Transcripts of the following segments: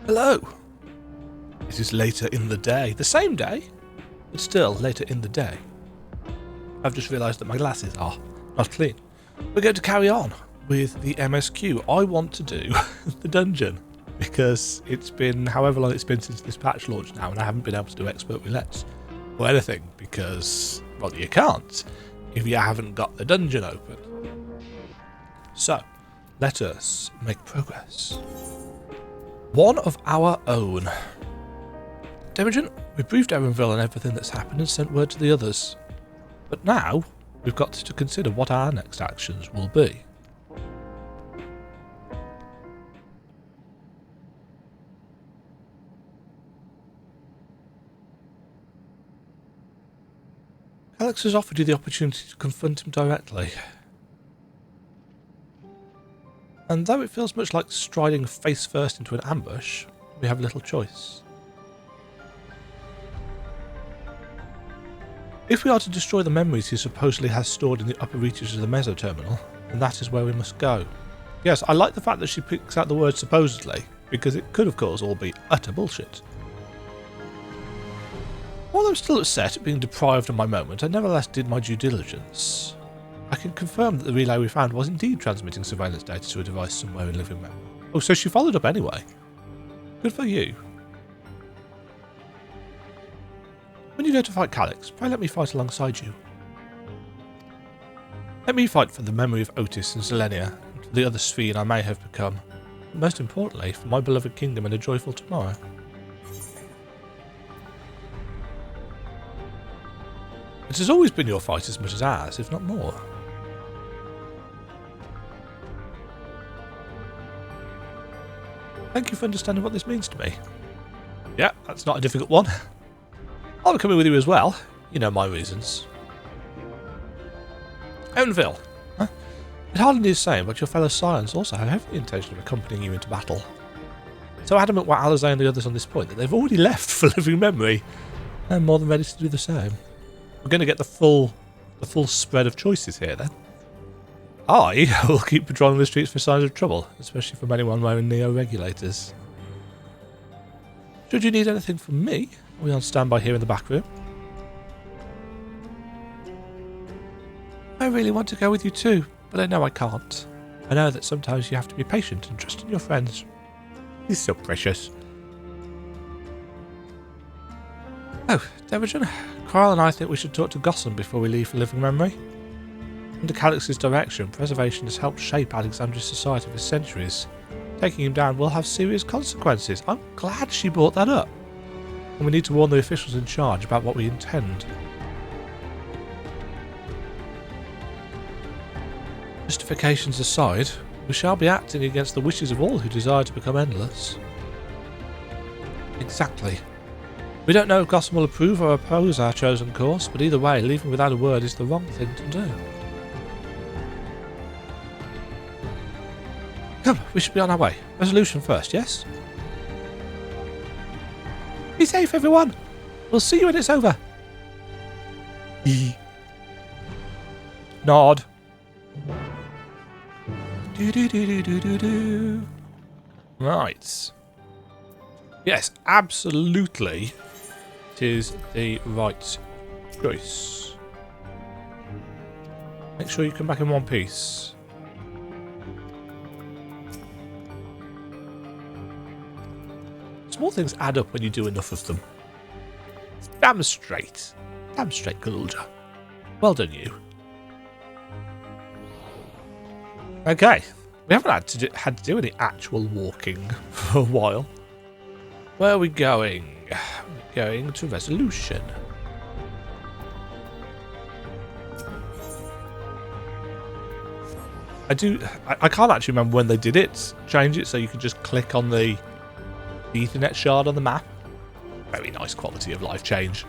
Hello. It is later in the day. The same day, but still later in the day. I've just realised that my glasses are not clean. We're going to carry on with the MSQ. I want to do the dungeon because it's been however long it's been since this patch launched now, and I haven't been able to do expert roulettes or anything because, well, you can't if you haven't got the dungeon open. So, let us make progress. One of our own. Demajen, we briefed Erenville on everything that's happened and sent word to the others. But now, we've got to consider what our next actions will be. Alex has offered you the opportunity to confront him directly. And though it feels much like striding face first into an ambush, we have little choice. If we are to destroy the memories he supposedly has stored in the upper reaches of the Meso Terminal, then that is where we must go. Yes, I like the fact that she picks out the word supposedly, because it could of course all be utter bullshit. While I'm still upset at being deprived of my moment, I nevertheless did my due diligence. I can confirm that the relay we found was indeed transmitting surveillance data to a device somewhere in living memory. Oh, so she followed up anyway. Good for you. When you go to fight Calyx, pray let me fight alongside you. Let me fight for the memory of Otis and Selenia, and for the other Sphene I may have become, but most importantly, for my beloved kingdom and a joyful tomorrow. It has always been your fight as much as ours, if not more. Thank you for understanding what this means to me. Yeah, that's not a difficult one. I'll be coming with you as well. You know my reasons. Erenville. Huh? It hardly needs saying, but your fellow Scions also have every intention of accompanying you into battle. So adamant were Alizé and the others on this point that they've already left for living memory, and more than ready to do the same. We're going to get the full spread of choices here then. I will keep patrolling the streets for signs of trouble, especially from anyone wearing neo-regulators. Should you need anything from me, are we on standby here in the back room? I really want to go with you too, but I know I can't. I know that sometimes you have to be patient and trust in your friends. He's so precious. Oh, Demajen, Corral and I think we should talk to Gossam before we leave for living memory. Under Calyx's direction, preservation has helped shape Alexandria's society for centuries. Taking him down will have serious consequences. I'm glad she brought that up. And we need to warn the officials in charge about what we intend. Justifications aside, we shall be acting against the wishes of all who desire to become endless. Exactly. We don't know if Gossam will approve or oppose our chosen course, but either way, leaving without a word is the wrong thing to do. Come, we should be on our way. Resolution first, yes? Be safe, everyone! We'll see you when it's over. Nod. Do. Right. Yes, absolutely. It is the right choice. Make sure you come back in one piece. Small things add up when you do enough of them. Damn straight. Damn straight, Gulja. Well done, you. Okay. We haven't had to do any actual walking for a while. Where are we going? We're going to Resolution. I can't actually remember when they did it. Change it so you can just click on the Ethernet shard on the map. Very nice quality of life change.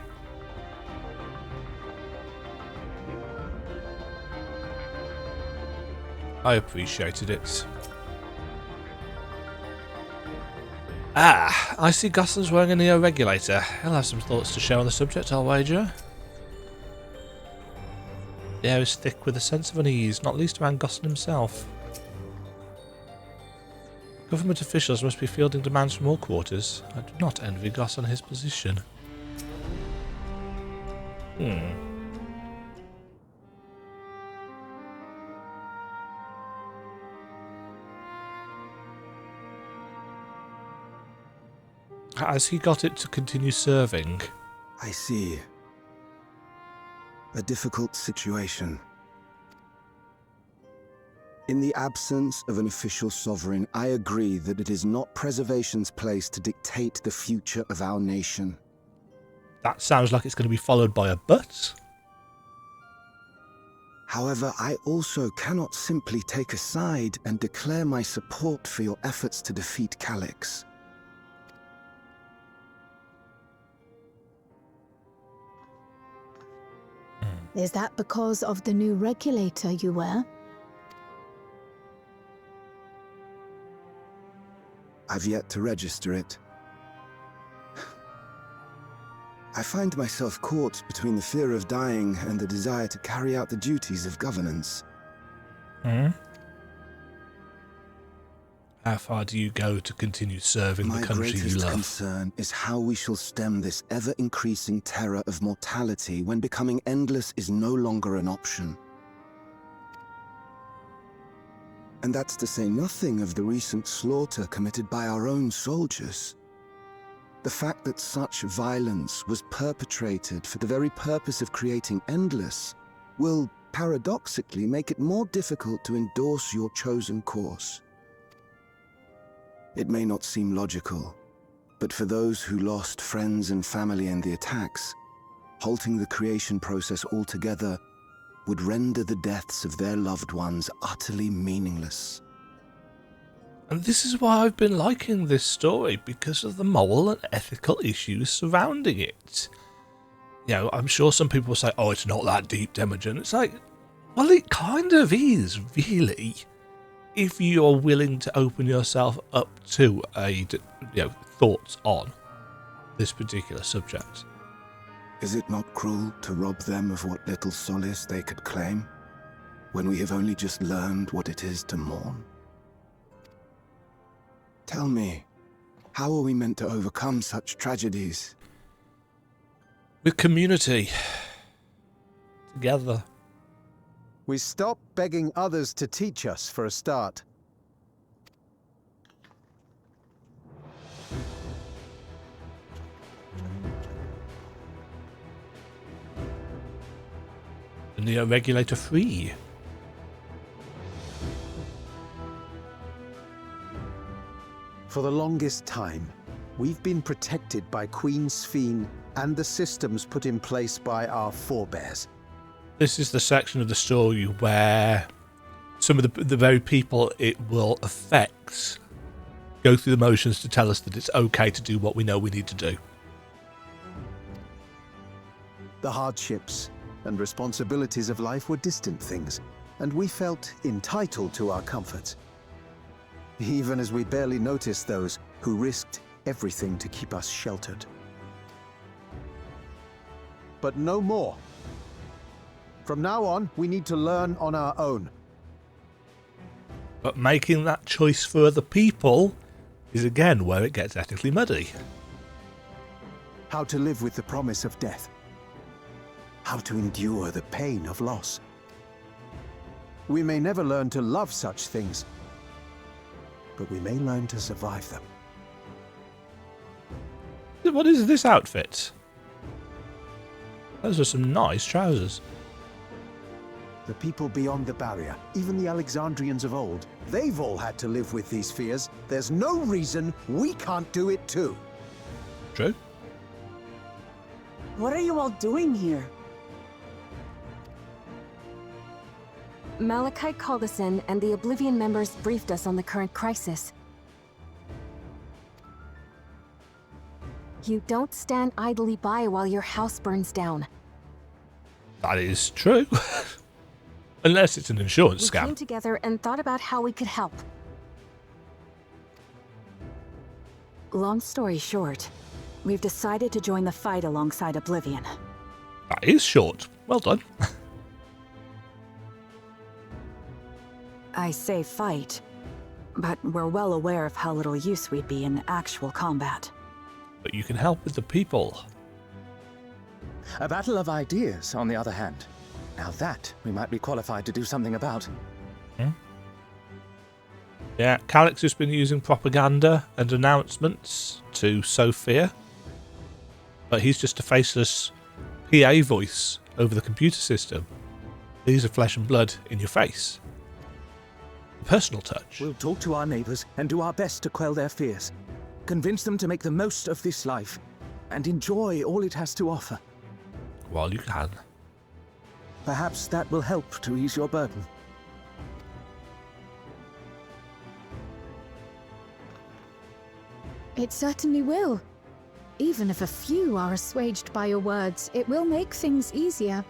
I appreciated it. Ah, I see Gossam's wearing a neo-regulator. He'll have some thoughts to share on the subject, I'll wager. The air is thick with a sense of unease, not least around Gossam himself. Government officials must be fielding demands from all quarters. I do not envy Goss on his position. Has he got it to continue serving? I see. A difficult situation. In the absence of an official sovereign, I agree that it is not preservation's place to dictate the future of our nation. That sounds like it's going to be followed by a but. However, I also cannot simply take a side and declare my support for your efforts to defeat Calyx. Is that because of the new regulator you wear? I've yet to register it. I find myself caught between the fear of dying and the desire to carry out the duties of governance. How far do you go to continue serving the country you My greatest love? concern is how we shall stem this ever-increasing terror of mortality when becoming endless is no longer an option. And that's to say nothing of the recent slaughter committed by our own soldiers. The fact that such violence was perpetrated for the very purpose of creating endless will, paradoxically, make it more difficult to endorse your chosen course. It may not seem logical, but for those who lost friends and family in the attacks, halting the creation process altogether would render the deaths of their loved ones utterly meaningless. And this is why I've been liking this story, because of the moral and ethical issues surrounding it. You know, I'm sure some people say, oh, it's not that deep, Demajen. It's like, well, it kind of is, really. If you're willing to open yourself up to thoughts on this particular subject. Is it not cruel to rob them of what little solace they could claim, when we have only just learned what it is to mourn? Tell me, how are we meant to overcome such tragedies? With community. Together. We stop begging others to teach us for a start. The neo-regulator free. For the longest time, we've been protected by Queen Sphene and the systems put in place by our forebears. This is the section of the story where some of the very people it will affect go through the motions to tell us that it's okay to do what we know we need to do. The hardships and responsibilities of life were distant things, and we felt entitled to our comforts, even as we barely noticed those who risked everything to keep us sheltered. But no more. From now on, we need to learn on our own. But making that choice for other people is again where it gets ethically muddy. How to live with the promise of death. How to endure the pain of loss. We may never learn to love such things, but we may learn to survive them. What is this outfit? Those are some nice trousers. The people beyond the barrier, even the Alexandrians of old, they've all had to live with these fears. There's no reason we can't do it too. True. What are you all doing here? Malachite called us in, and the Oblivion members briefed us on the current crisis. You don't stand idly by while your house burns down. That is true. Unless it's an insurance We scam. came together and thought about how we could help. Long story short, we've decided to join the fight alongside Oblivion. That is short. Well done. I say fight, but we're well aware of how little use we'd be in actual combat. But you can help with the people. A battle of ideas, on the other hand. Now that we might be qualified to do something about. Yeah, Calix has been using propaganda and announcements to sow fear. But he's just a faceless PA voice over the computer system. These are flesh and blood in your face. A personal touch. We'll talk to our neighbors and do our best to quell their fears. Convince them to make the most of this life and enjoy all it has to offer. While you can. Perhaps that will help to ease your burden. It certainly will. Even if a few are assuaged by your words, it will make things easier.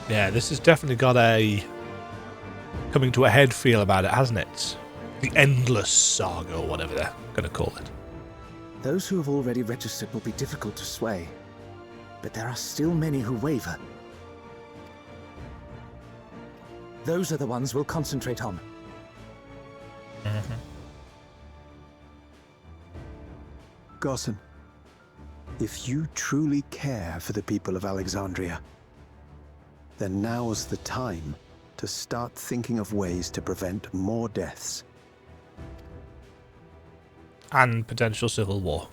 Yeah, this has definitely got a coming to a head feel about it, hasn't it? The endless saga, or whatever they're going to call it. Those who have already registered will be difficult to sway, but there are still many who waver. Those are the ones we'll concentrate on. Gossan, if you truly care for the people of Alexandria, then now's the time to start thinking of ways to prevent more deaths. And potential civil war.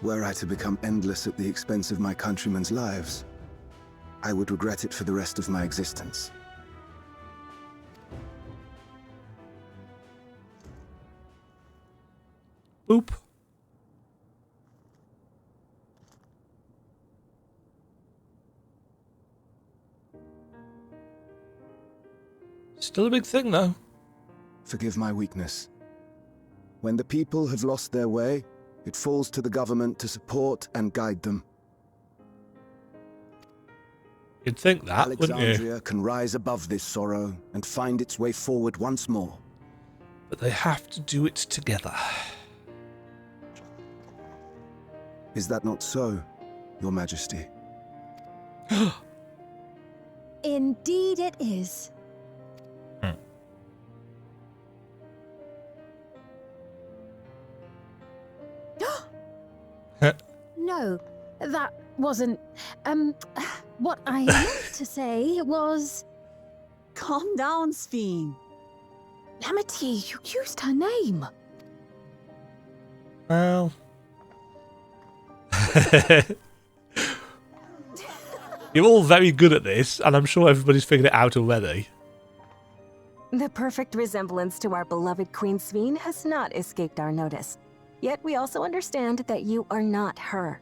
Were I to become endless at the expense of my countrymen's lives, I would regret it for the rest of my existence. Boop. Still a big thing, though. Forgive my weakness. When the people have lost their way, it falls to the government to support and guide them. You'd think that, wouldn't you? Alexandria can rise above this sorrow and find its way forward once more. But they have to do it together. Is that not so, Your Majesty? Indeed it is. No, that wasn't... what I meant to say was... Calm down, Sphene. Amity, you used her name. Well... You're all very good at this, and I'm sure everybody's figured it out already. The perfect resemblance to our beloved Queen Sphene has not escaped our notice. Yet we also understand that you are not her.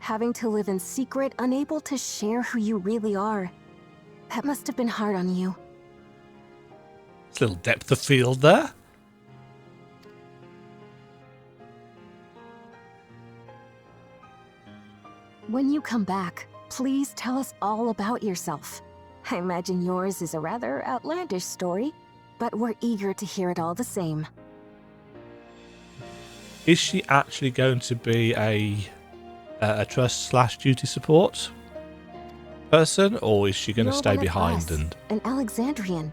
Having to live in secret, unable to share who you really are, that must have been hard on you. There's a little depth of field there. When you come back, please tell us all about yourself. I imagine yours is a rather outlandish story, but we're eager to hear it all the same. Is she actually going to be a trust/duty support person, or is she going to You're stay one of behind us, and... an Alexandrian,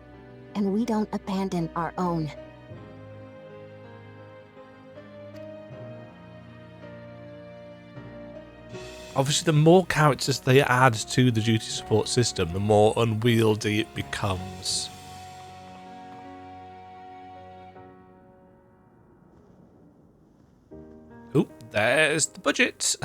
and we don't abandon our own. Obviously, the more characters they add to the duty support system, the more unwieldy it becomes. Oh, there's the budget.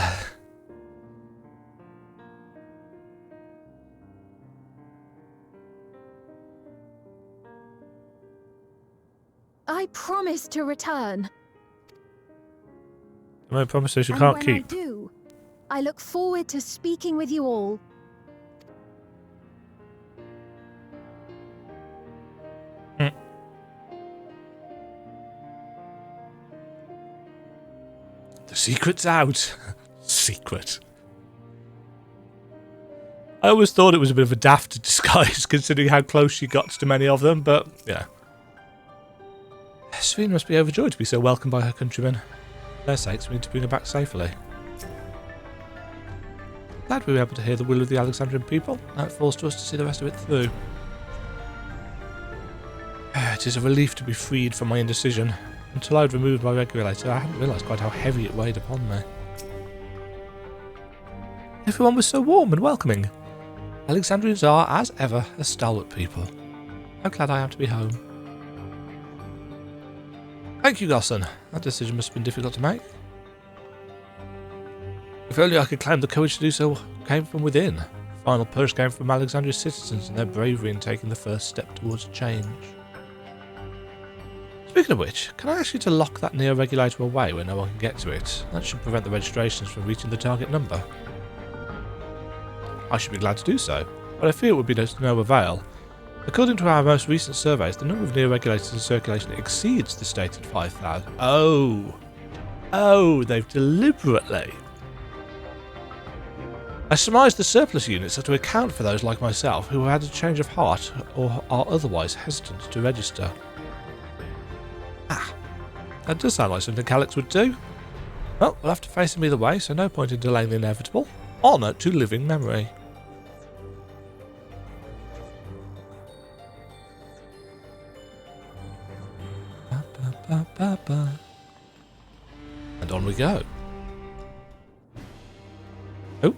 I promise to return. No promises you And can't when keep. I do, I look forward to speaking with you all. The secret's out. Secret. I always thought it was a bit of a daft disguise, considering how close she got to many of them, but, yeah. Sveen must be overjoyed to be so welcomed by her countrymen. For their sakes, we need to bring her back safely. Glad we were able to hear the will of the Alexandrian people. Now it falls to us to see the rest of it through. It is a relief to be freed from my indecision. Until I had removed my regulator, I hadn't realised quite how heavy it weighed upon me. Everyone was so warm and welcoming. Alexandrians are, as ever, a stalwart people. How glad I am to be home. Thank you, Gosson. That decision must have been difficult to make. If only I could claim the courage to do so came from within. The final push came from Alexandria's citizens and their bravery in taking the first step towards change. Speaking of which, can I ask you to lock that neo-regulator away where no one can get to it? That should prevent the registrations from reaching the target number. I should be glad to do so, but I fear it would be to no avail. According to our most recent surveys, the number of neo-regulators in circulation exceeds the stated 5,000. Oh, they've deliberately. I surmise the surplus units are to account for those like myself who have had a change of heart or are otherwise hesitant to register. That does sound like something Calyx would do. Well, we'll have to face him either way, so no point in delaying the inevitable. Honour to living memory. And on we go. Oh.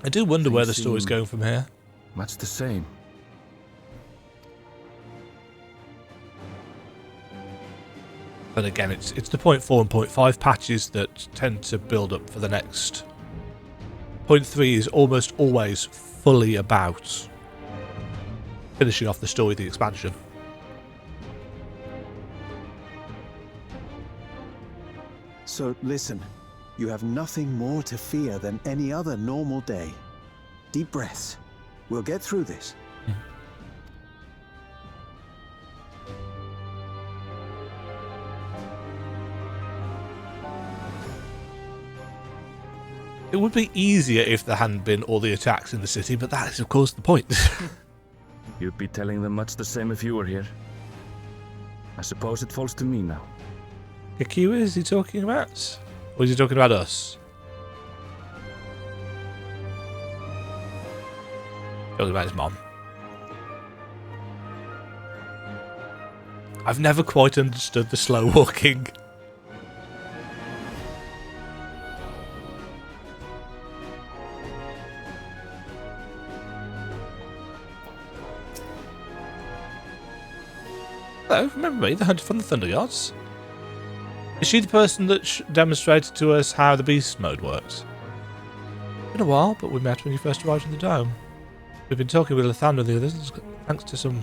I do wonder where the story's going from here. Much the same. But again, it's the 0.4 and 0.5 patches that tend to build up for the next. 0.3 is almost always fully about finishing off the story of the expansion. So listen, you have nothing more to fear than any other normal day. Deep breaths. We'll get through this. It would be easier if there hadn't been all the attacks in the city, but that is of course the point. You'd be telling them much the same if you were here. I suppose it falls to me now. Kakua, is he talking about? Or is he talking about us? Talking about his mom. I've never quite understood the slow walking. Hello, remember me, the hunter from the Thunder Gods? Is she the person that demonstrated to us how the beast mode works? It's been a while, but we met when you first arrived in the dome. We've been talking with Lathander and the others, and thanks to some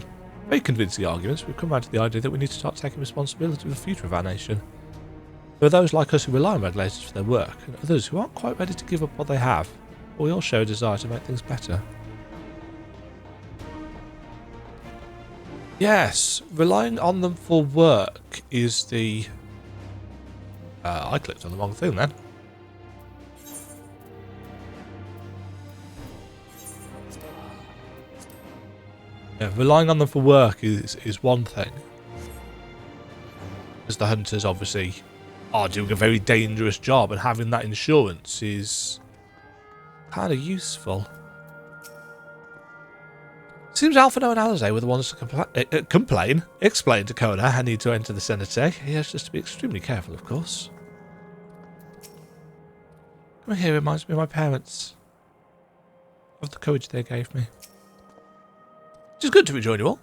very convincing arguments, we've come around to the idea that we need to start taking responsibility for the future of our nation. There are those like us who rely on regulators for their work, and others who aren't quite ready to give up what they have, but we all share a desire to make things better. Yes, relying on them for work is the... I clicked on the wrong thing then. Yeah, relying on them for work is one thing. Because the hunters obviously are doing a very dangerous job, and having that insurance is kind of useful. Seems Alphino and Alizé were the ones to explain to Kona I need to enter the Senate. He has just to be extremely careful, of course. Coming here reminds me of my parents. Of the courage they gave me. It is good to rejoin you all.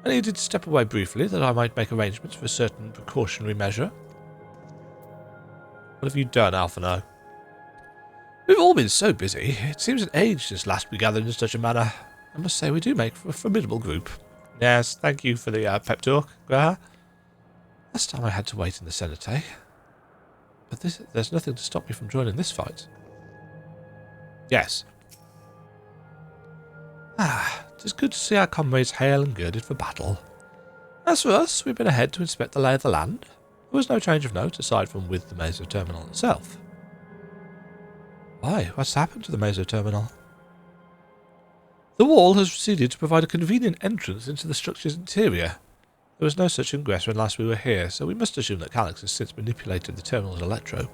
I needed to step away briefly that I might make arrangements for a certain precautionary measure. What have you done, Alphino? We've all been so busy. It seems an age since last we gathered in such a manner. I must say we do make for a formidable group. Yes, thank you for the pep talk, Graha. Last time I had to wait in the Senate, eh? But there's nothing to stop me from joining this fight. Yes. It is good to see our comrades hale and girded for battle. As for us, we've been ahead to inspect the lay of the land. There was no change of note aside from with the Meso Terminal itself. Why? What's happened to the Meso Terminal? The wall has receded to provide a convenient entrance into the structure's interior. There was no such ingress when last we were here, so we must assume that Calyx has since manipulated the terminal's electro.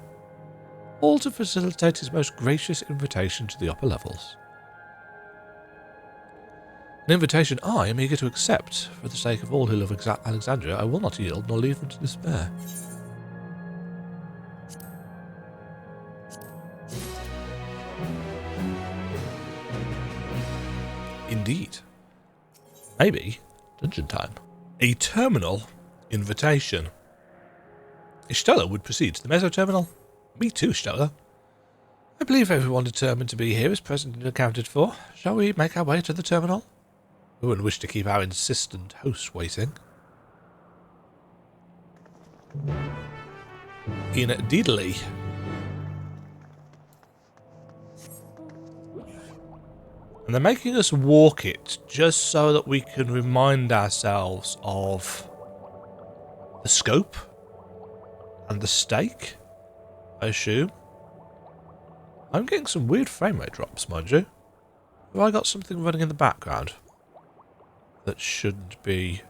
All to facilitate his most gracious invitation to the upper levels. An invitation I am eager to accept. For the sake of all who love Alexandria, I will not yield nor leave them to despair. Indeed. Maybe dungeon time. A terminal invitation. Ishtola would proceed to the Meso Terminal. Me too, Ishtola. I believe everyone determined to be here is present and accounted for. Shall we make our way to the terminal? We wouldn't wish to keep our insistent hosts waiting. Indeedly. And they're making us walk it just so that we can remind ourselves of the scope and the stake, I assume. I'm getting some weird frame rate drops, mind you. Have I got something running in the background that shouldn't be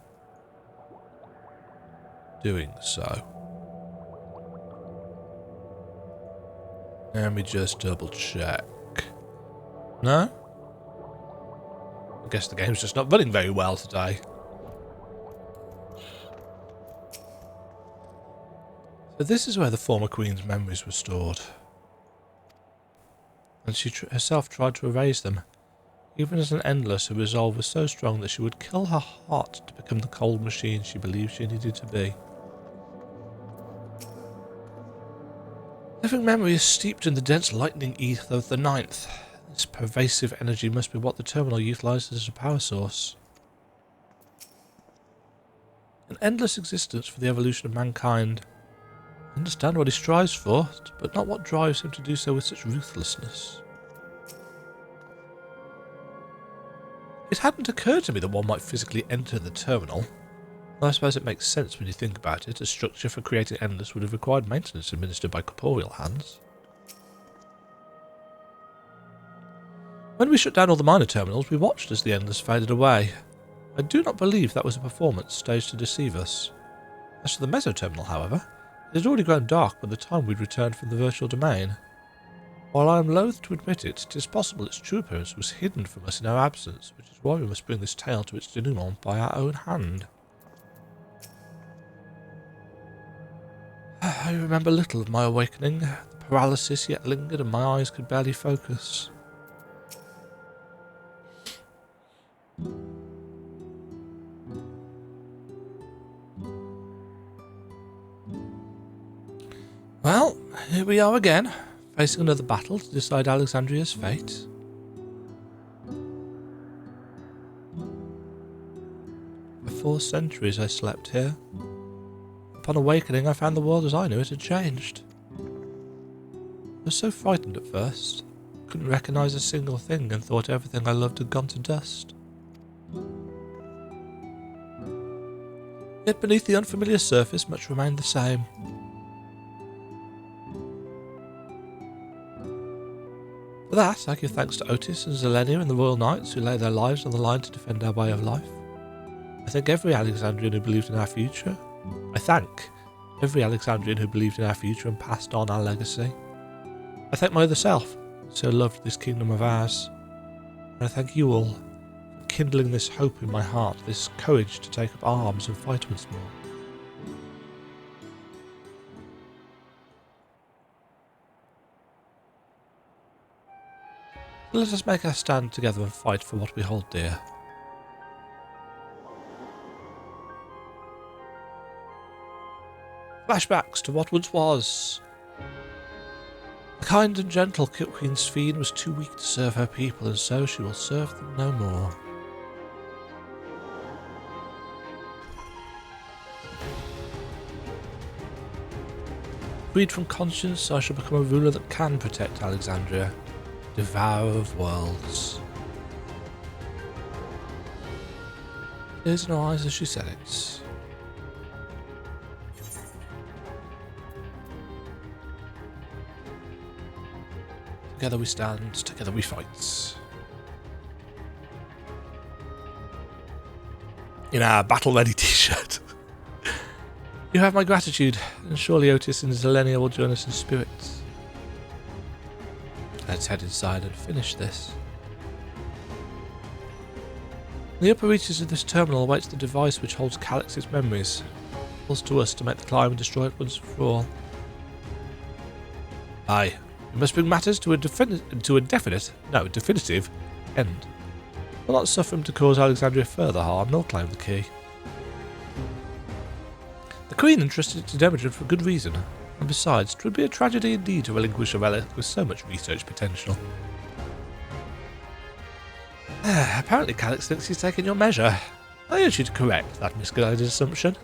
doing so? Let me just double check. No? I guess the game's just not running very well today. So this is where the former Queen's memories were stored. And she herself tried to erase them. Even as an Endless, her resolve was so strong that she would kill her heart to become the cold machine she believed she needed to be. Living memory is steeped in the dense lightning ether of the Ninth. This pervasive energy must be what the terminal utilizes as a power source. An endless existence for the evolution of mankind. I understand what he strives for, but not what drives him to do so with such ruthlessness. It hadn't occurred to me that one might physically enter the terminal. Though I suppose it makes sense when you think about it. A structure for creating Endless would have required maintenance administered by corporeal hands. When we shut down all the minor terminals, we watched as the Endless faded away. I do not believe that was a performance staged to deceive us. As for the Meso Terminal, however, it had already grown dark by the time we'd returned from the virtual domain. While I am loath to admit it, it is possible its true appearance was hidden from us in our absence, which is why we must bring this tale to its denouement by our own hand. I remember little of my awakening. The paralysis yet lingered and my eyes could barely focus. Well, here we are again, facing another battle to decide Alexandria's fate. For 4 centuries I slept here. Upon awakening, I found the world as I knew it had changed. I was so frightened at first, couldn't recognise a single thing and thought everything I loved had gone to dust. Yet beneath the unfamiliar surface, much remained the same. For that, I give thanks to Otis and Zelenia and the Royal Knights who lay their lives on the line to defend our way of life. I thank every Alexandrian who believed in our future. I thank every Alexandrian who believed in our future and passed on our legacy. I thank my other self, who so loved this kingdom of ours. And I thank you all for kindling this hope in my heart, this courage to take up arms and fight once more. Let us make our stand together and fight for what we hold dear. Flashbacks to what once was. The kind and gentle Queen Sphene was too weak to serve her people, and so she will serve them no more. Freed from conscience, I shall become a ruler that can protect Alexandria. Devourer of worlds. Tears in her eyes as she said it. Together we stand, together we fight. In our battle-ready t-shirt. You have my gratitude, and surely Otis and Zelenia will join us in spirit. Let's head inside and finish this. In the upper reaches of this terminal awaits the device which holds Calix's memories. It falls to us to make the climb and destroy it once and for all. Aye, we must bring matters to a definitive end. We'll not suffer him to cause Alexandria further harm, nor claim the key. The Queen entrusted it to Demajen for good reason, and besides, 'twould be a tragedy indeed to relinquish a relic with so much research potential. Apparently Calix thinks he's taken your measure. I urge you to correct that misguided assumption.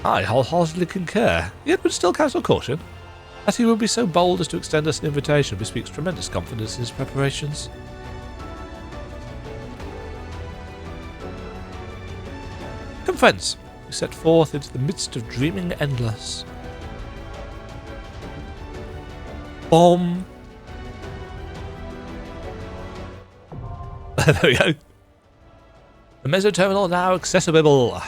I wholeheartedly concur, yet would still counsel caution. That he will be so bold as to extend us an invitation bespeaks tremendous confidence in his preparations. Come friends, we set forth into the midst of dreaming endless. Bomb. There we go. The Meso Terminal now accessible.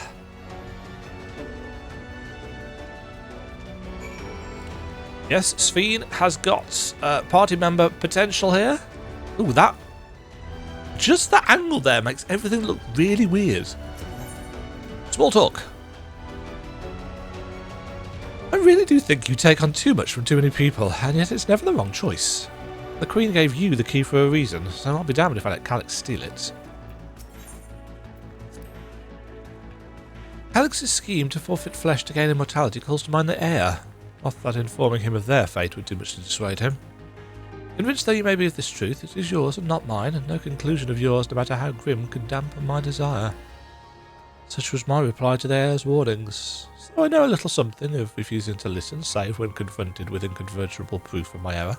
Yes, Sphene has got party member potential here. Ooh, that... just that angle there makes everything look really weird. Small talk. I really do think you take on too much from too many people, and yet it's never the wrong choice. The Queen gave you the key for a reason, so I'll be damned if I let Calix steal it. Calix's scheme to forfeit flesh to gain immortality calls to mind the heir. Not that informing him of their fate would do much to dissuade him. Convinced though you may be of this truth, it is yours and not mine, and no conclusion of yours, no matter how grim, could dampen my desire. Such was my reply to the heir's warnings, so I know a little something of refusing to listen, save when confronted with incontrovertible proof of my error.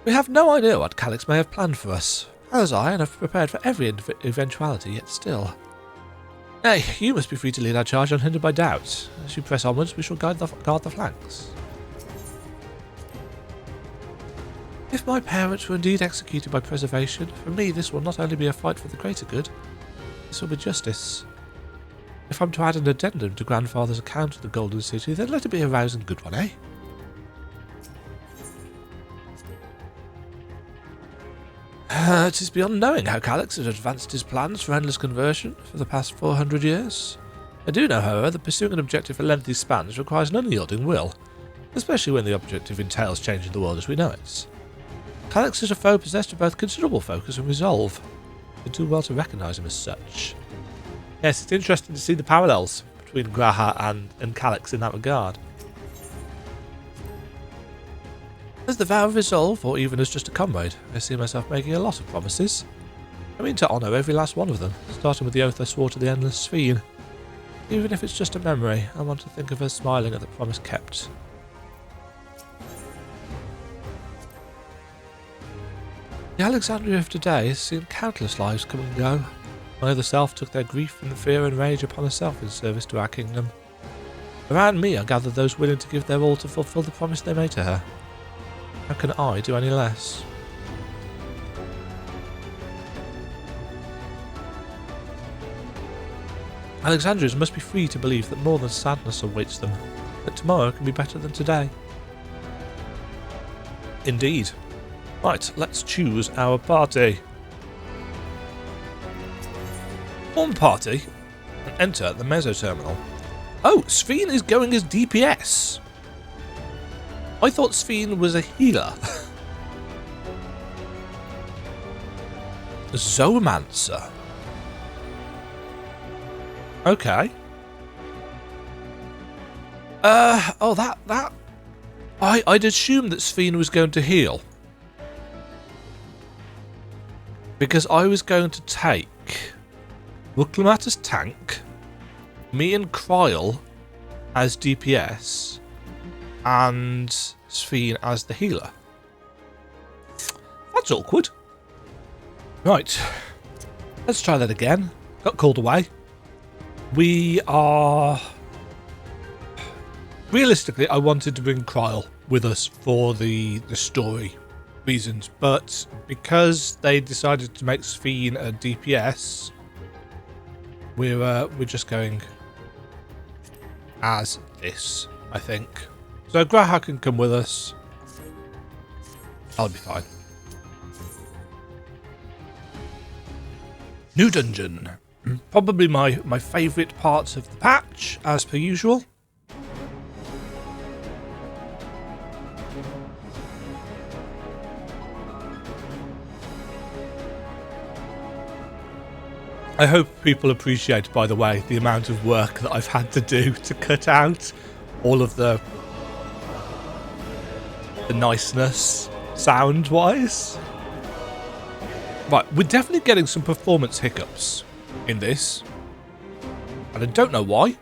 We have no idea what Calix may have planned for us, as I, and have prepared for every eventuality, yet still. Nay, you must be free to lead our charge unhindered by doubt. As you press onwards, we shall guard the flanks. If my parents were indeed executed by preservation, for me this will not only be a fight for the greater good, this will be justice. If I'm to add an addendum to Grandfather's account of the Golden City, then let it be a rousing good one, eh? It is beyond knowing how Calix has advanced his plans for endless conversion for the past 400 years. I do know, however, that pursuing an objective for lengthy spans requires an unyielding will, especially when the objective entails changing the world as we know it. Calix is a foe possessed of both considerable focus and resolve. I do well to recognise him as such. Yes, it's interesting to see the parallels between Graha and Calix in that regard. As the vow of resolve, or even as just a comrade, I see myself making a lot of promises. I mean to honour every last one of them, starting with the oath I swore to the endless Sphene. Even if it's just a memory, I want to think of her smiling at the promise kept. The Alexandria of today has seen countless lives come and go. My other self took their grief and fear and rage upon herself in service to our kingdom. Around me I gathered those willing to give their all to fulfil the promise they made to her. How can I do any less? Alexandrians must be free to believe that more than sadness awaits them, that tomorrow can be better than today. Indeed. Right, let's choose our party. Form party and enter the Meso Terminal. Oh, Sphene is going as DPS. I thought Sphene was a healer. Zoomancer. Okay. I'd assumed that Sphene was going to heal. Because I was going to take Ruklamat as tank, me and Kryl as DPS, and Sphene as the healer. That's awkward. Right. Let's try that again. Got called away. We are realistically, I wanted to bring Kryl with us for the story reasons, but because they decided to make Sphene a DPS, we're just going as this, I think. So Graha can come with us. I'll be fine. New dungeon. Probably my favourite parts of the patch, as per usual. I hope people appreciate, by the way, the amount of work that I've had to do to cut out all of the niceness sound-wise. Right, we're definitely getting some performance hiccups in this. And I don't know why.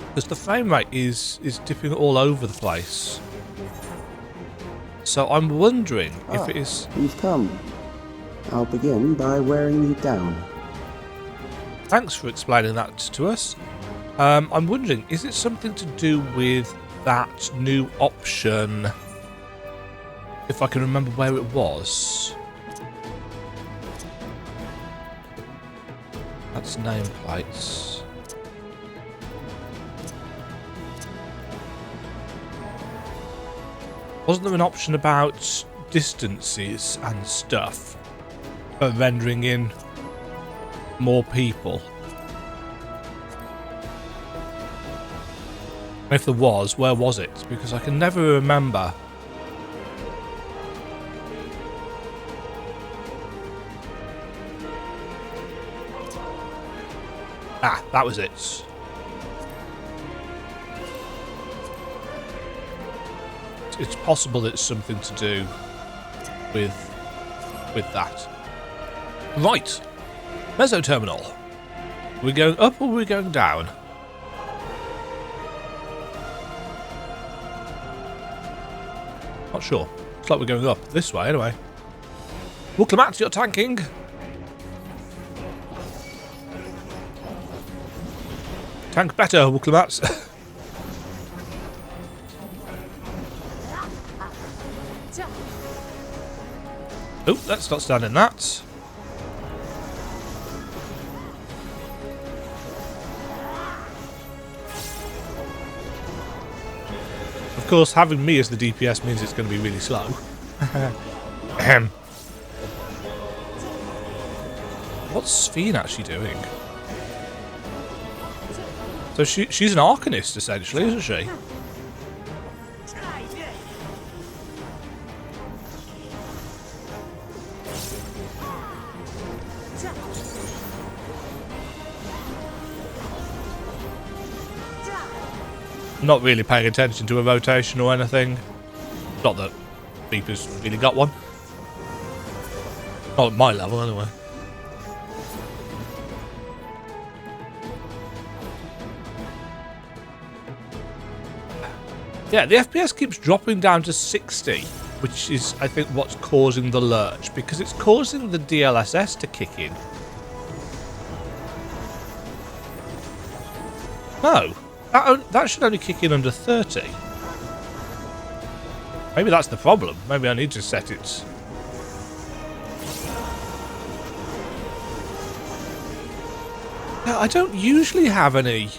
Because the frame rate is dipping all over the place. So I'm wondering if it is... You've come. I'll begin by wearing you down. Thanks for explaining that to us. I'm wondering, is it something to do with that new option? If I can remember where it was. That's nameplates. Wasn't there an option about distances and stuff for rendering in more people? And if there was, where was it? Because I can never remember. Ah, that was it. It's possible it's something to do with that. Right. Meso Terminal. Are we going up or are we going down? Not sure. Looks like we're going up. This way, anyway. Wuklamat, you're tanking. Tank better, Wuklamat. Oh, let's not stand in that. Of course, having me as the DPS means it's going to be really slow. What's Sphene actually doing? So she's an Arcanist, essentially, isn't she? Not really paying attention to a rotation or anything. Not that Beeper's really got one. Not at my level, anyway. Yeah, the FPS keeps dropping down to 60, which is, I think, what's causing the lurch, because it's causing the DLSS to kick in. No. That should only kick in under 30. Maybe that's the problem. Maybe I need to set it. Yeah, I don't usually have any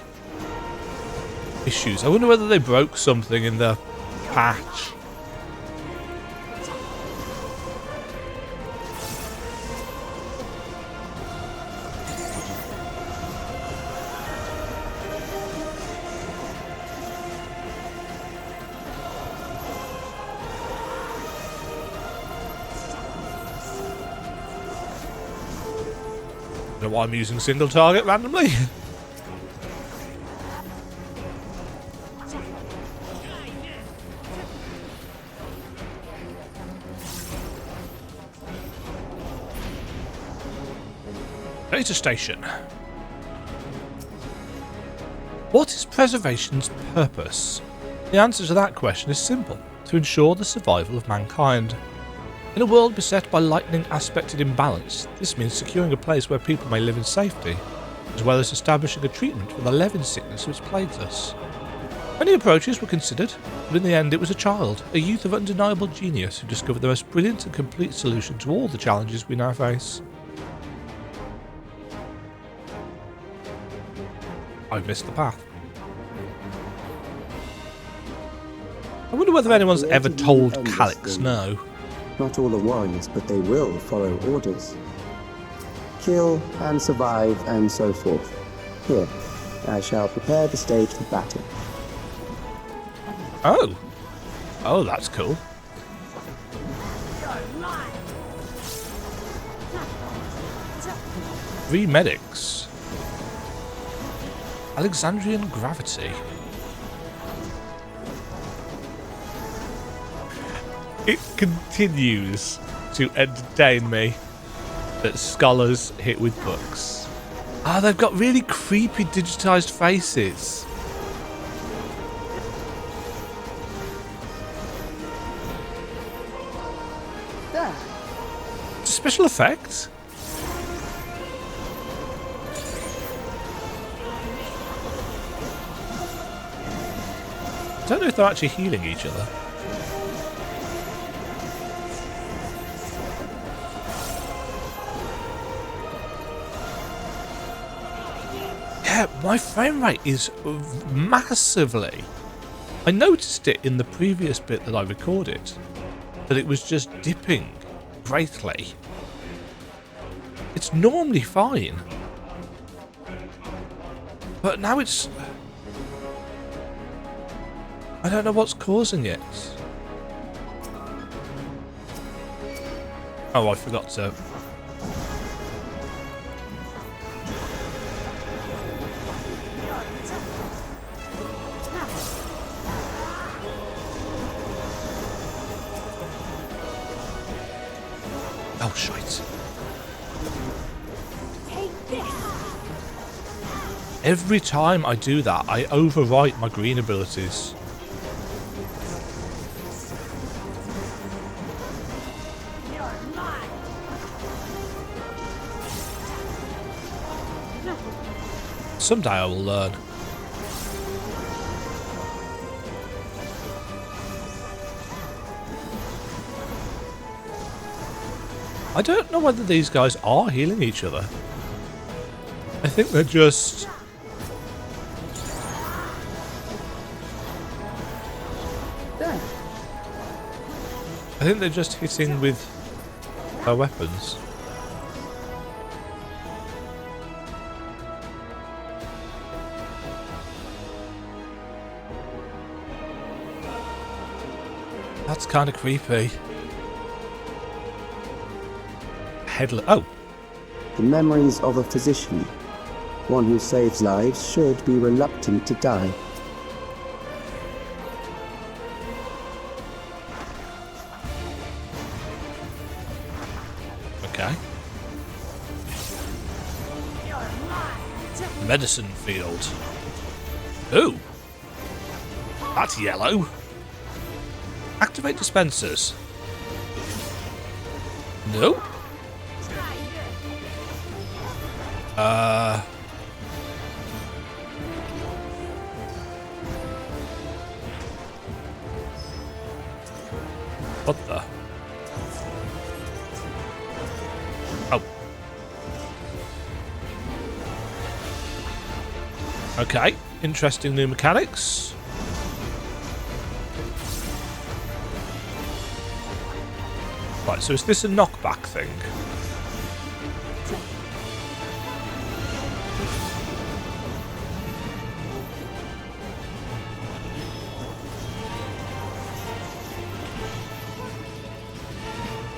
issues. I wonder whether they broke something in the patch. Don't know why I'm using single target randomly. Data station. What is preservation's purpose? The answer to that question is simple: to ensure the survival of mankind. In a world beset by lightning-aspected imbalance, this means securing a place where people may live in safety, as well as establishing a treatment for the Levin sickness which plagues us. Many approaches were considered, but in the end it was a child, a youth of undeniable genius who discovered the most brilliant and complete solution to all the challenges we now face. I've missed the path. I wonder whether anyone's ever told Calix no. Not all are warriors, but they will follow orders. Kill and survive and so forth. Here, I shall prepare the stage for battle. Oh. Oh, that's cool. Three medics. Alexandrian gravity. It continues to entertain me that scholars hit with books. Ah, they've got really creepy digitized faces. It's a special effect. I don't know if they're actually healing each other. Yeah, my frame rate is massively. I noticed it in the previous bit that I recorded, that it was just dipping greatly. It's normally fine, but now it's... I don't know what's causing it. Oh, I forgot to... Oh, shite. Every time I do that, I overwrite my green abilities. Someday I will learn. I don't know whether these guys are healing each other. I think they're just... I think they're just hitting with their weapons. That's kind of creepy. Oh. The memories of a physician. One who saves lives should be reluctant to die. Okay. Medicine field. Ooh. That's yellow. Activate dispensers. No. What the? Oh. Okay, interesting new mechanics. Right, so is this a knockback thing?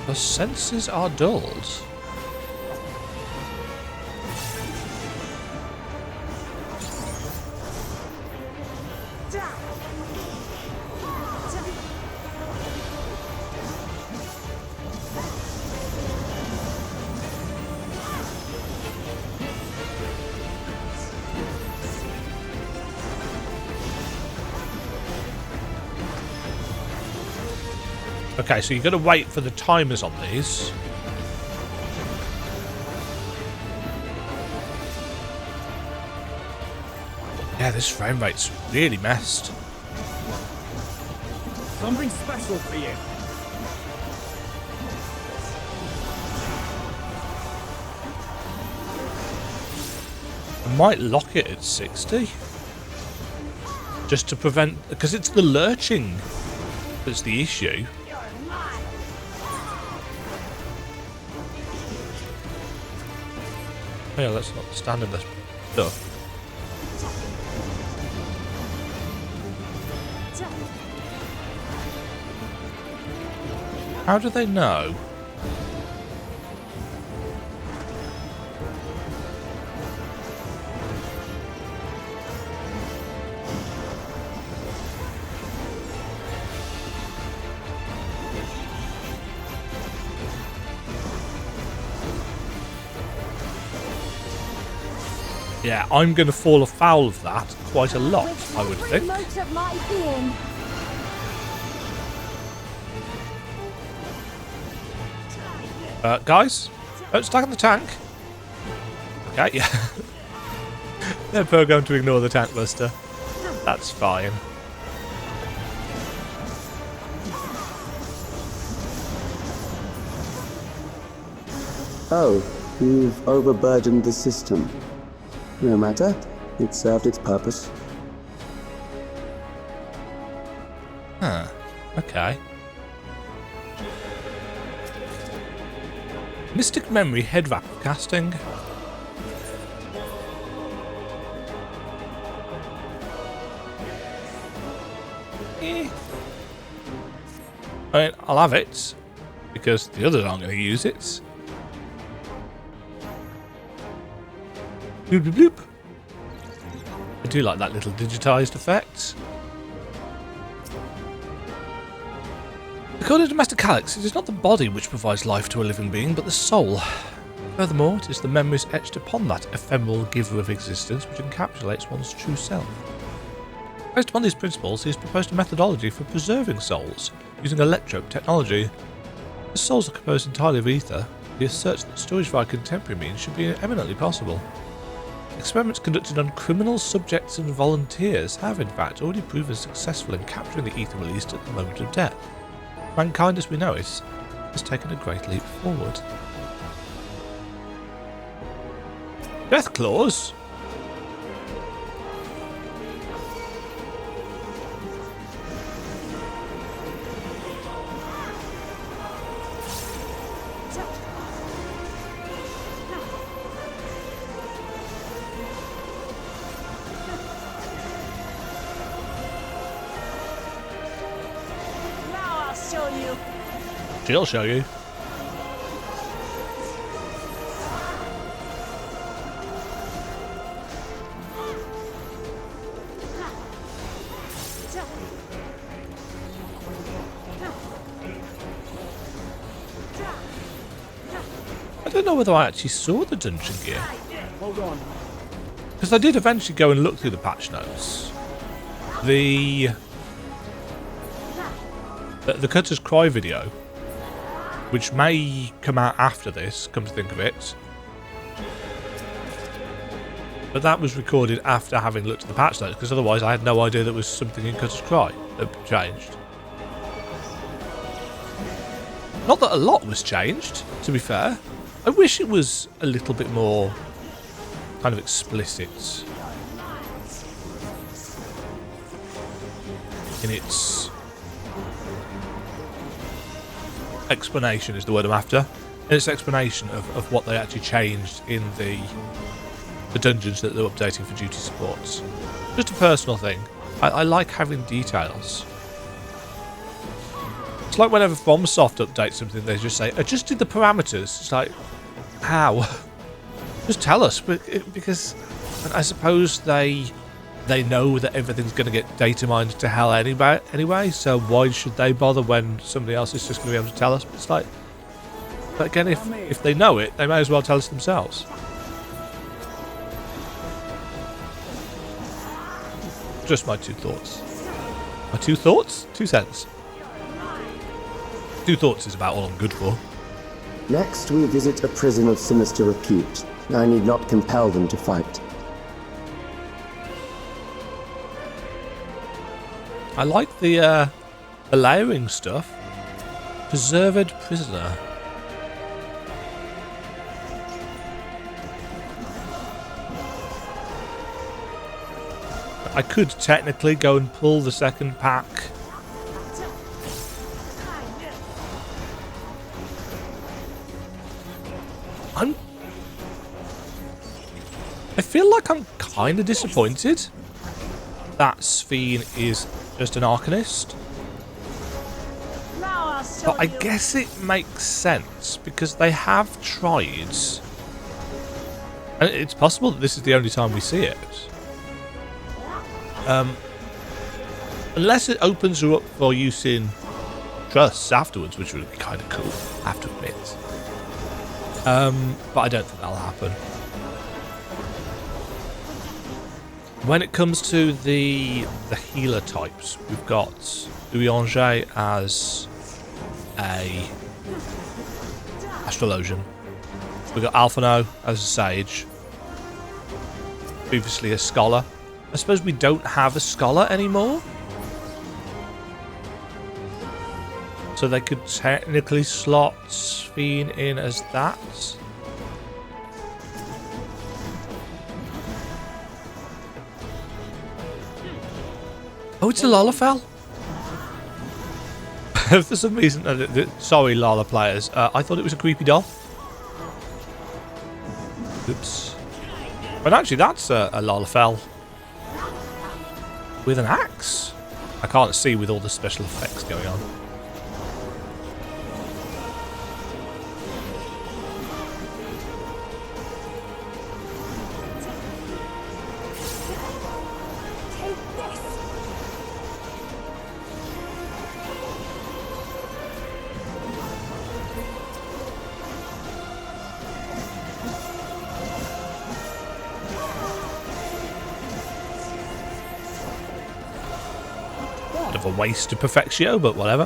The senses are dulled. Okay, so you've got to wait for the timers on these. Yeah, this frame rate's really messed. something special for you. I might lock it at 60. Just to prevent... Because it's the lurching that's the issue. Yeah, let's not stand in this stuff. How do they know? Yeah, I'm going to fall afoul of that quite a lot, I would think. Guys, don't stack on the tank. Okay, yeah. They're programmed to ignore the tank buster. That's fine. Oh, you've overburdened the system. No matter, it served its purpose. Huh, okay. Mystic Memory head wrap casting. I mean, I'll have it because the others aren't going to use it. Bloop bloop bloop. I do like that little digitized effect. According to Master Calyx, it is not the body which provides life to a living being, but the soul. Furthermore, it is the memories etched upon that ephemeral giver of existence which encapsulates one's true self. Based upon these principles, he has proposed a methodology for preserving souls, using electrope technology. As souls are composed entirely of ether, he asserts that storage via contemporary means should be eminently possible. Experiments conducted on criminal subjects and volunteers have, in fact, already proven successful in capturing the ether released at the moment of death. Mankind, as we know it, has taken a great leap forward. Death claws? She'll show you. I don't know whether I actually saw the dungeon gear. Hold on. Because I did eventually go and look through the patch notes. The Cutter's Cry video, which may come out after this, come to think of it. But that was recorded after having looked at the patch notes, because otherwise I had no idea there was something in Cutter's Cry that changed. Not that a lot was changed, to be fair. I wish it was a little bit more kind of explicit in its explanation, is the word I'm after. In its explanation of what they actually changed in the dungeons that they're updating for duty supports. Just a personal thing. I like having details. It's like whenever FromSoft updates something, they just say, adjusted the parameters. It's like, how? Just tell us, because I suppose they know that everything's going to get data mined to hell anyway, so why should they bother when somebody else is just going to be able to tell us? But it's like, but again, if they know it, they may as well tell us themselves. Just my 2 thoughts. My 2 thoughts? 2 cents. 2 thoughts is about all I'm good for. Next, we visit a prison of sinister repute. I need not compel them to fight. I like the The layering stuff. Preserved prisoner. I could technically go and pull the second pack. I feel like I'm kind of disappointed that Sphene is just an Arcanist. But I guess it makes sense because they have tried. And it's possible that this is the only time we see it. Unless it opens her up for use in trusts afterwards, which would be kind of cool, I have to admit. But I don't think that'll happen. When it comes to the healer types, we've got Demajen as a Astrologian. We've got Alphino as a Sage. Previously a Scholar. I suppose we don't have a Scholar anymore. So they could technically slot Sphene in as that. Oh, it's a Lalafell. For some reason, sorry, Lala players. I thought it was a creepy doll. Oops. But actually, that's a Lalafell with an axe. I can't see with all the special effects going on. A waste of Perfectio, but whatever.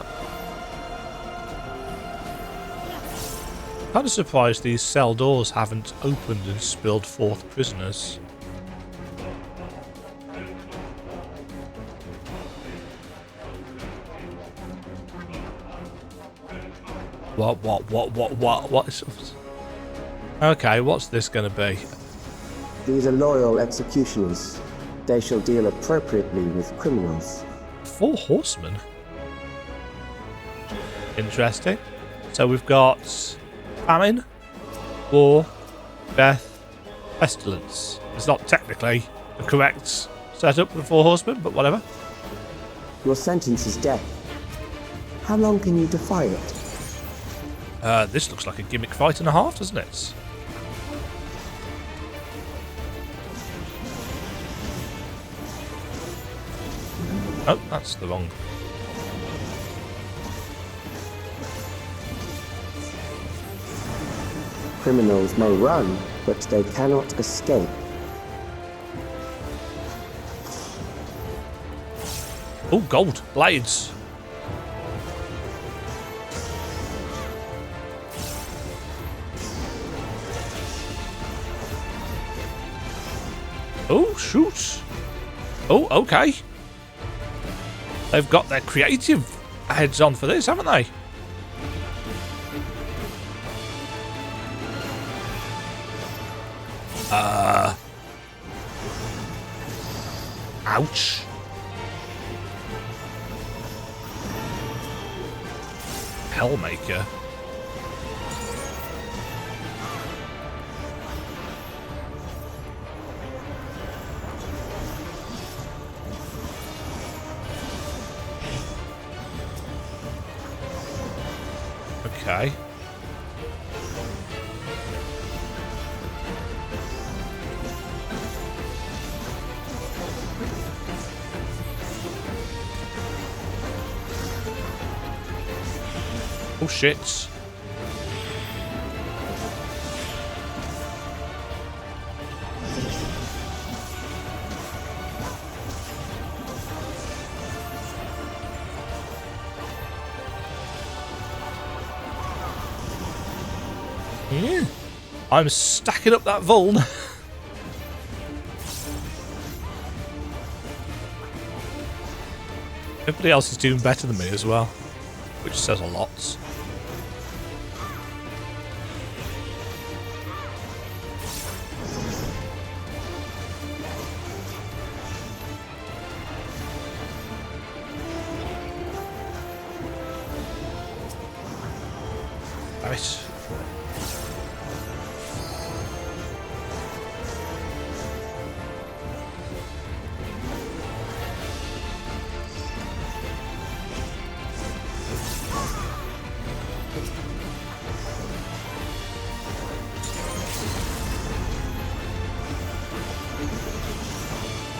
Kind of surprised these cell doors haven't opened and spilled forth prisoners. What is... Okay, what's this going to be? These are loyal executioners. They shall deal appropriately with criminals. 4 horsemen. Interesting. So we've got famine, war, death, pestilence. It's not technically the correct setup for the 4 horsemen, but whatever. Your sentence is death. How long can you defy it? This looks like a gimmick fight and a half, doesn't it? Oh, that's the wrong. Criminals may run, but they cannot escape. Oh, gold blades. Oh, shoot. Oh, okay. They've got their creative heads on for this, haven't they? Ouch. Hellmaker. Okay. Oh shit. Yeah. I'm stacking up that vuln. Everybody else is doing better than me as well, which says a lot. Right.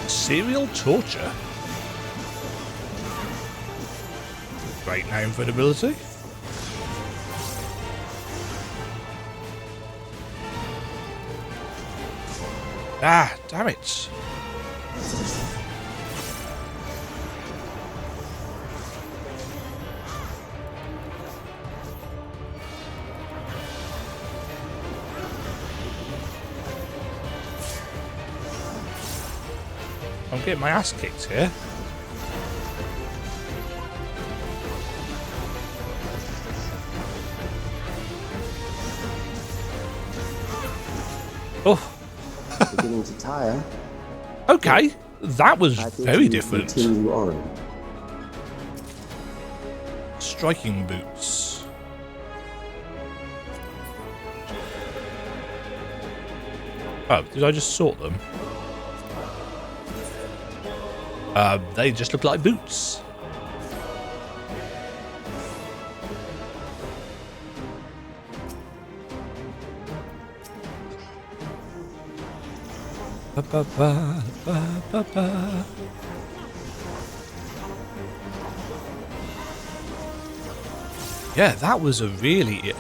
Serial torture? Great name for an ability. Ah, damn it. I'm getting my ass kicked here. Oh. Beginning to tire. Okay, that was I think very you different. Continue on. Striking boots. Oh, did I just sort them? They just look like boots. Ba, ba, ba, ba, ba, ba. Yeah, that was a really...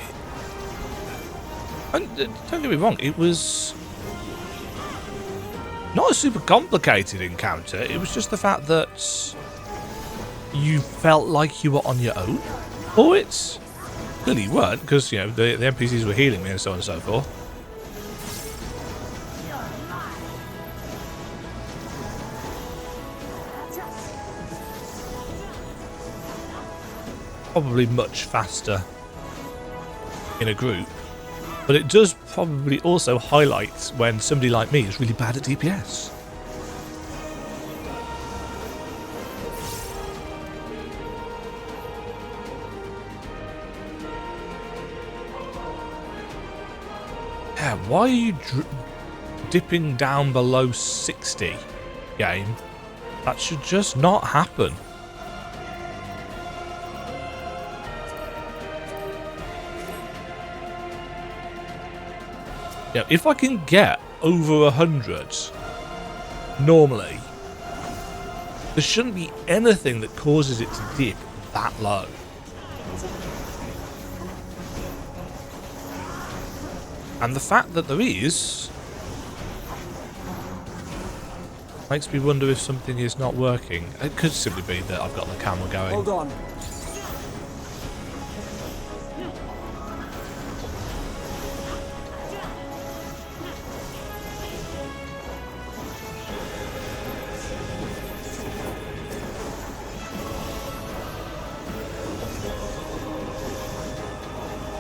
And don't get me wrong, it was not a super complicated encounter. It was just the fact that you felt like you were on your own for it. Clearly you weren't, because, you know, the NPCs were healing me and so on and so forth. Probably much faster in a group, but it does probably also highlight when somebody like me is really bad at DPS. Yeah, why are you dipping down below 60, game? That should just not happen. Yeah, if I can get over 100 normally, there shouldn't be anything that causes it to dip that low. And the fact that there is makes me wonder if something is not working. It could simply be that I've got the camera going. Hold on.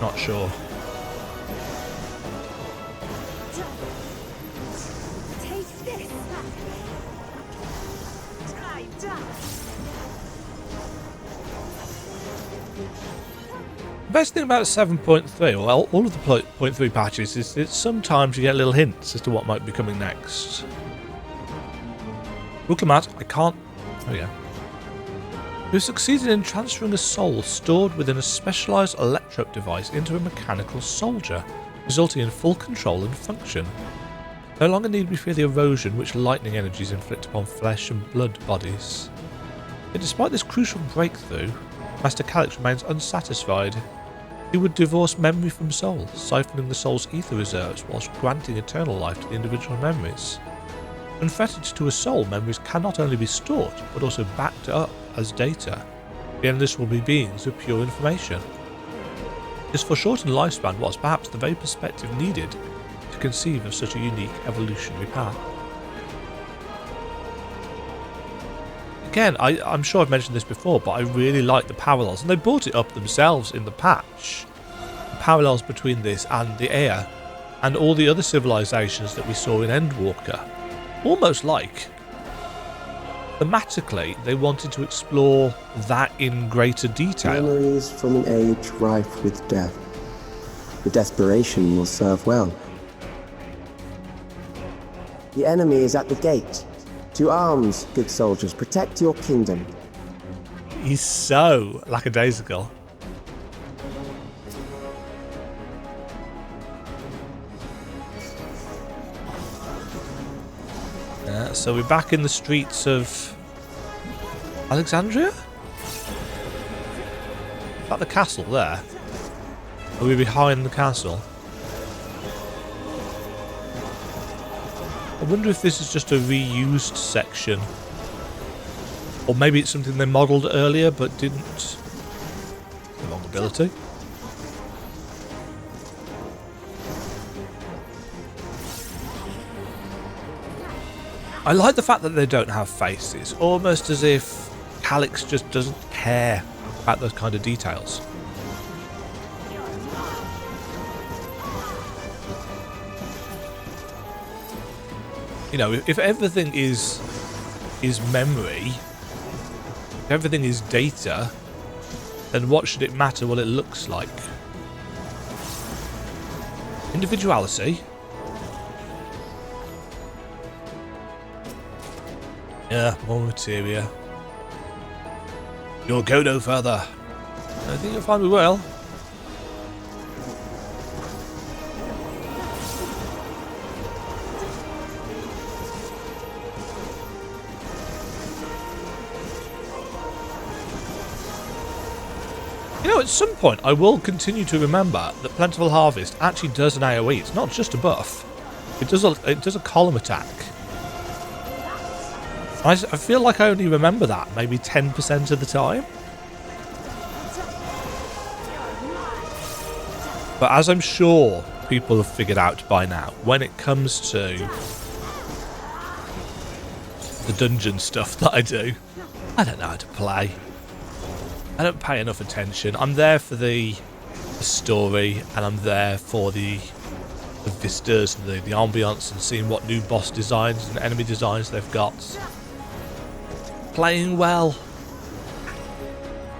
Not sure. The best thing about 7.3, well, all of the 0.3 patches, is that sometimes you get little hints as to what might be coming next. Ruklamat, I can't... Oh yeah. Who succeeded in transferring a soul stored within a specialised electrode device into a mechanical soldier, resulting in full control and function. No longer need we fear the erosion which lightning energies inflict upon flesh and blood bodies. Yet despite this crucial breakthrough, Master Calyx remains unsatisfied. He would divorce memory from soul, siphoning the soul's ether reserves whilst granting eternal life to the individual memories. Unfettered to a soul, memories can not only be stored, but also backed up as data. The endless will be beings with pure information. This foreshortened lifespan was perhaps the very perspective needed to conceive of such a unique evolutionary path. Again, I'm sure I've mentioned this before, but I really like the parallels, and they brought it up themselves in the patch. The parallels between this and the Air, and all the other civilizations that we saw in Endwalker. Almost like, thematically, they wanted to explore that in greater detail. Memories from an age rife with death. The desperation will serve well. The enemy is at the gate. To arms, good soldiers, protect your kingdom. He's so lackadaisical. So we're back in the streets of Alexandria? Is that the castle there? Are we behind the castle? I wonder if this is just a reused section. Or maybe it's something they modelled earlier but didn't. The wrong ability. I like the fact that they don't have faces. Almost as if Calyx just doesn't care about those kind of details. You know, if everything is memory, if everything is data, then what should it matter what it looks like? Individuality. Yeah, more materia. You'll go no further. I think you'll find we will. You know, at some point I will continue to remember that Plentiful Harvest actually does an AoE. It's not just a buff. It does a column attack. I feel like I only remember that maybe 10% of the time. But as I'm sure people have figured out by now, when it comes to the dungeon stuff that I do, I don't know how to play. I don't pay enough attention. I'm there for the story, and I'm there for the vistas, and the ambience, and seeing what new boss designs and enemy designs they've got. Playing well.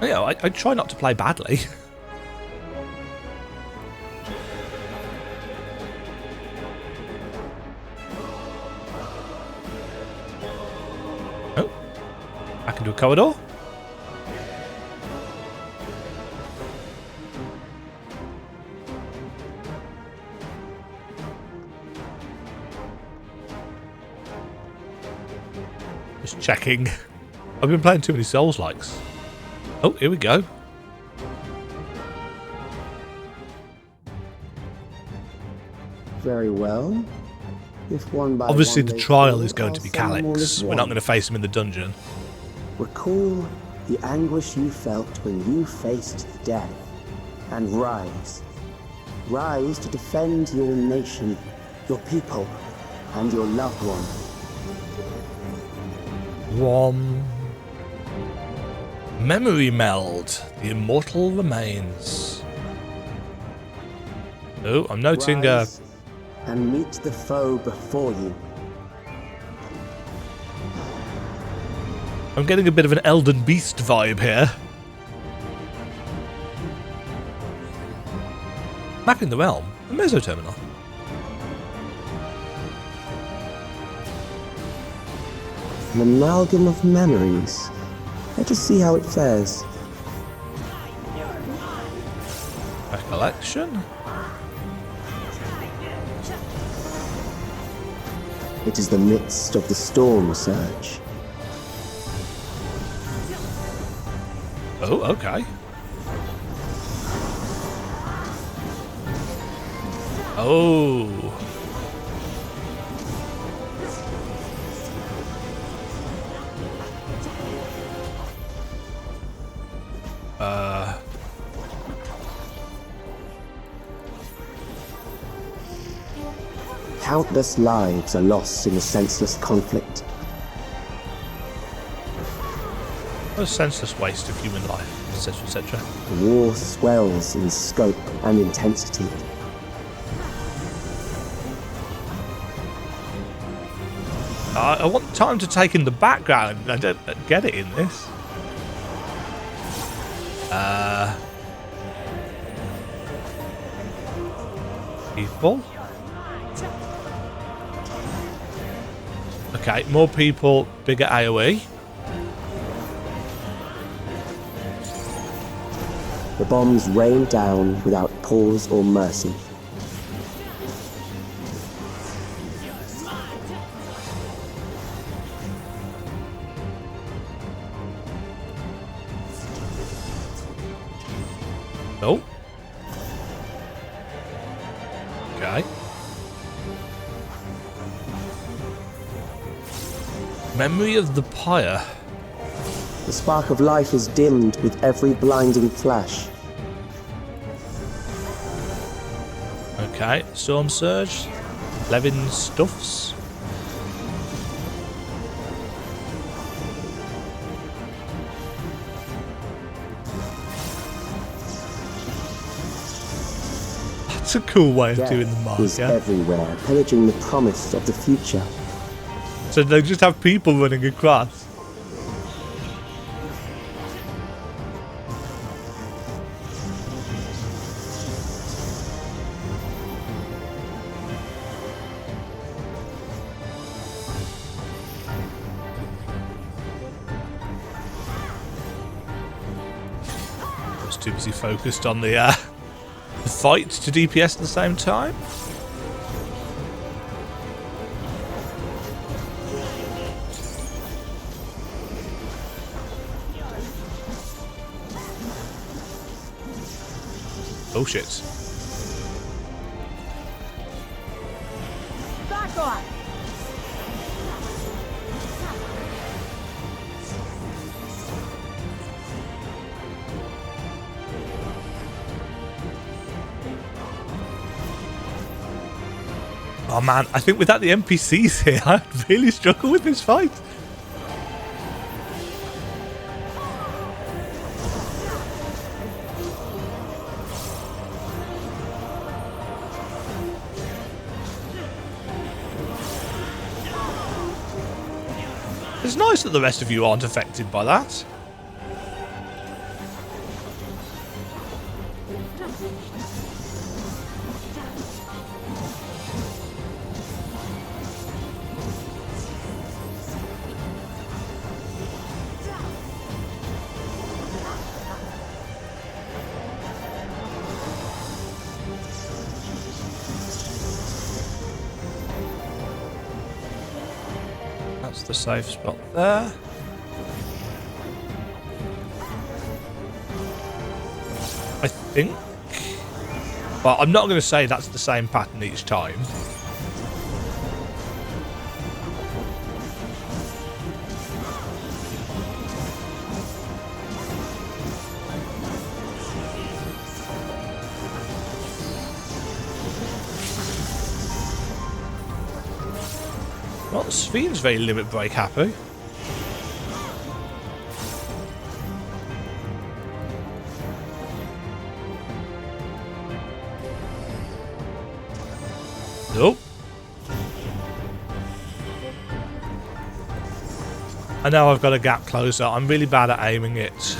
You know, I try not to play badly. Oh, back into a corridor. Just checking. I've been playing too many Souls-likes. Oh, here we go. Very well. If one by Obviously, one the they trial fall, is going I'll to be send them all Calyx. as We're not one. going to face him in the dungeon. Recall the anguish you felt when you faced death, and rise. Rise to defend your nation, your people, and your loved one. Memory meld. The Immortal remains. Oh, I'm noting Rise and meet the foe before you. I'm getting a bit of an Elden Beast vibe here. Mapping the realm. The Meso Terminal. An amalgam of memories. Let us see how it fares. Recollection. It is the midst of the storm surge. Oh, okay. Oh. Countless lives are lost in the senseless conflict. What a senseless waste of human life, etc., etc. The war swells in scope and intensity. I want time to take in the background. I don't get it in this. People. Okay, more people, bigger AoE. The bombs rain down without pause or mercy. Oh. Okay. Memory of the pyre. The spark of life is dimmed with every blinding flash. Okay, Storm Surge. Levin Stuffs. That's a cool way of doing the mark, is yeah? everywhere, pillaging the promise of the future. So they just have people running across. I was too busy focused on the fight to DPS at the same time. Oh shit. Back off! Oh man, I think without the NPCs here, I'd really struggle with this fight. It's nice that the rest of you aren't affected by that. That's the safe spot there. I think. Well, I'm not going to say that's the same pattern each time. Well, the Sphene's very limit break happy. Nope. I know I've got a gap closer. I'm really bad at aiming it.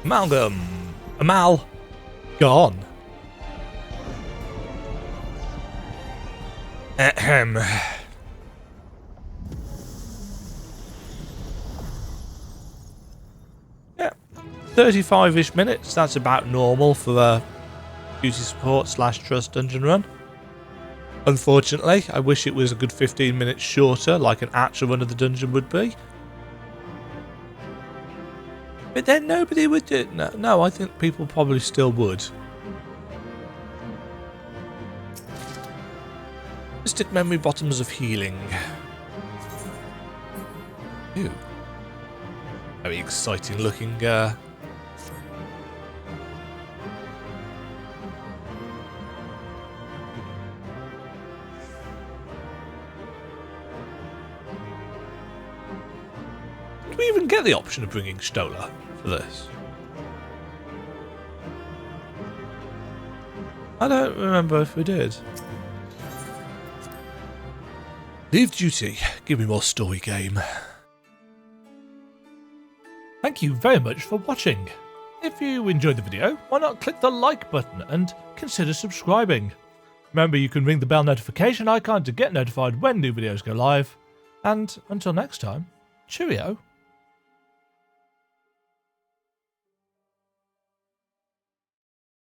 Amalgam. Amal. Gone. Ahem. Yeah. 35-ish minutes. That's about normal for a duty support / trust dungeon run. Unfortunately, I wish it was a good 15 minutes shorter, like an actual run of the dungeon would be. But then nobody would do it. No, I think people probably still would. Mystic Memory Bottoms of Healing. Ooh. Very exciting looking Did we even get the option of bringing Stola for this? I don't remember if we did. Leave duty. Give me more story game. Thank you very much for watching. If you enjoyed the video, why not click the like button and consider subscribing. Remember, you can ring the bell notification icon to get notified when new videos go live. And until next time, cheerio.